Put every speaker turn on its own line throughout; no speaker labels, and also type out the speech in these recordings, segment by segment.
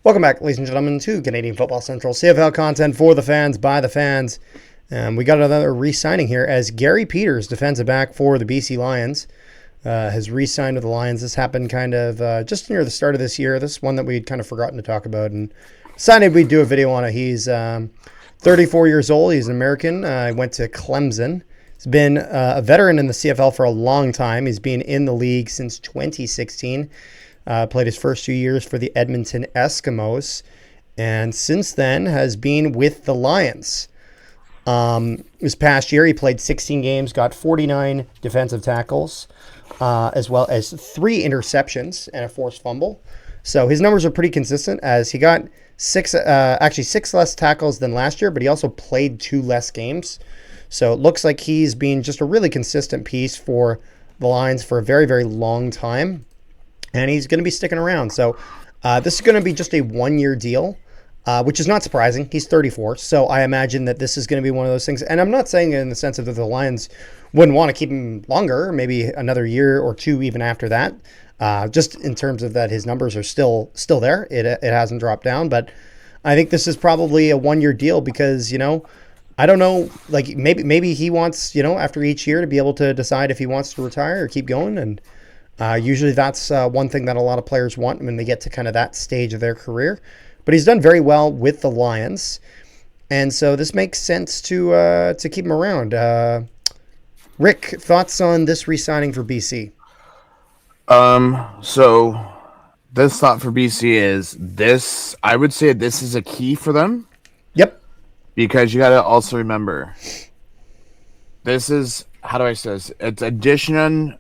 Welcome back, ladies and gentlemen, to Canadian Football Central, CFL content for the fans, by the fans. We got another re-signing here as Garry Peters, defensive back for the BC Lions, has re-signed with the Lions. This happened kind of just near the start of this year. This is one that we'd kind of forgotten to talk about and decided we'd do a video on it. He's 34 years old. He's an American. He went to Clemson. He's been a veteran in the CFL for a long time. He's been in the league since 2016. Played his first 2 years for the Edmonton Eskimos, and since then has been with the Lions. This past year, he played 16 games, got 49 defensive tackles, as well as 3 interceptions and a forced fumble. So his numbers are pretty consistent, as he got six less tackles than last year, but he also played 2 less games. So it looks like he's been just a really consistent piece for the Lions for a very, very long time. And he's going to be sticking around. So this is going to be just a 1-year deal, which is not surprising. He's 34, so I imagine that this is going to be one of those things. And I'm not saying it in the sense of that the Lions wouldn't want to keep him longer, maybe another year or 2 even after that. Just in terms of that his numbers are still there. It hasn't dropped down. But I think this is probably a 1-year deal because, I don't know, like maybe he wants, after each year to be able to decide if he wants to retire or keep going. And usually that's one thing that a lot of players want when they get to kind of that stage of their career. But he's done very well with the Lions. And so this makes sense to keep him around. Rick, thoughts on this re-signing for BC?
So this thought for BC is this, I would say this is a key for them.
Yep.
Because you got to also remember, this is, how do I say this? It's addition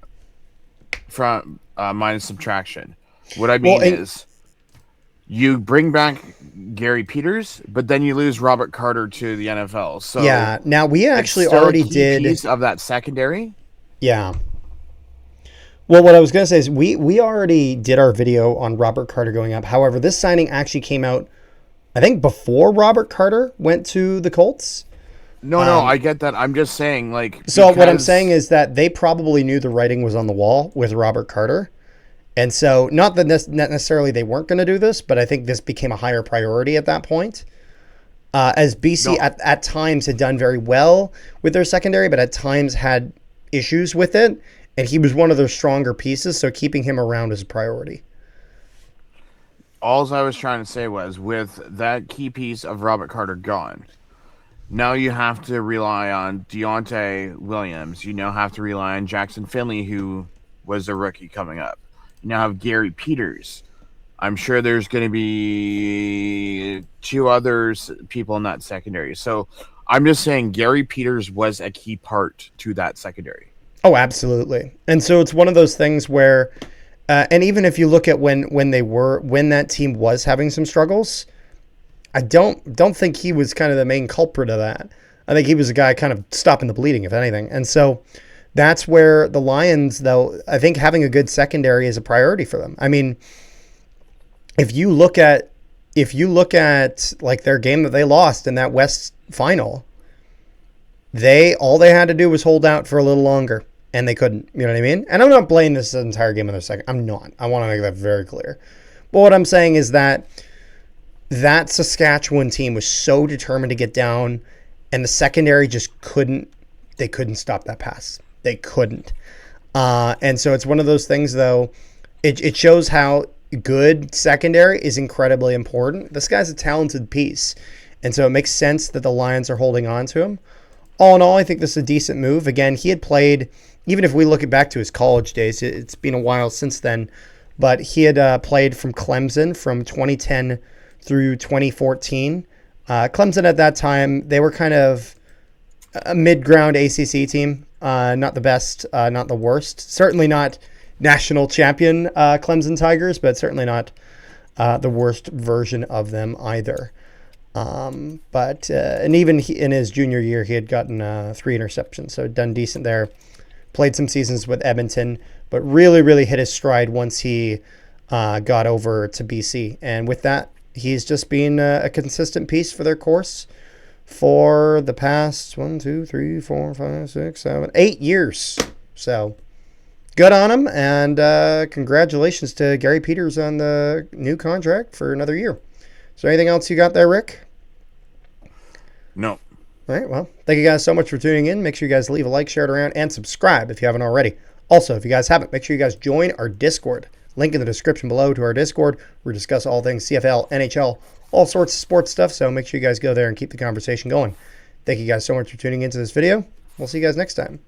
from minus subtraction. What I mean is you bring back Garry Peters, but then you lose Robert Carter to the NFL. So
yeah, now we actually already did
piece of that secondary.
Yeah. Well, what I was going to say is we already did our video on Robert Carter going up. However, this signing actually came out, I think, before Robert Carter went to the Colts.
No, I get that. I'm just saying,
So what I'm saying is that they probably knew the writing was on the wall with Robert Carter. And so, not that necessarily they weren't going to do this, but I think this became a higher priority at that point. As BC at times had done very well with their secondary, but at times had issues with it. And he was one of their stronger pieces, so keeping him around is a priority.
All I was trying to say was, with that key piece of Robert Carter gone, now you have to rely on Deontay Williams. You now have to rely on Jackson Finley, who was a rookie coming up. You now have Garry Peters. I'm sure there's going to be 2 others, people in that secondary. So I'm just saying Garry Peters was a key part to that secondary.
Oh, absolutely. And so it's one of those things where, and even if you look at when that team was having some struggles, I don't think he was kind of the main culprit of that. I think he was a guy kind of stopping the bleeding, if anything. And so that's where the Lions, though, I think having a good secondary is a priority for them. I mean, if you look at like their game that they lost in that West final, all they had to do was hold out for a little longer, and they couldn't. You know what I mean? And I'm not blaming this entire game on their second. I'm not. I want to make that very clear. But what I'm saying is that Saskatchewan team was so determined to get down, and the secondary just couldn't stop that pass. They couldn't. And so it's one of those things, though, it shows how good secondary is incredibly important. This guy's a talented piece, and so it makes sense that the Lions are holding on to him. All in all, I think this is a decent move. Again, he had played, even if we look back to his college days, it's been a while since then, but he had played from Clemson from 2010 through 2014. Clemson at that time, they were kind of a mid-ground ACC team. Not the best, not the worst. Certainly not national champion Clemson Tigers, but certainly not the worst version of them either. But even in his junior year, he had gotten 3 interceptions, so done decent there. Played some seasons with Edmonton, but really, really hit his stride once he got over to BC. And with that, he's just been a consistent piece for their course for the past 8 years. So good on him, and congratulations to Garry Peters on the new contract for another year. Is there anything else you got there, Rick?
No.
All right, well, thank you guys so much for tuning in. Make sure you guys leave a like, share it around, and subscribe if you haven't already. Also, if you guys haven't, make sure you guys join our Discord. Link in the description below to our Discord. We discuss all things CFL, NHL, all sorts of sports stuff, so make sure you guys go there and keep the conversation going. Thank you guys so much for tuning into this video. We'll see you guys next time.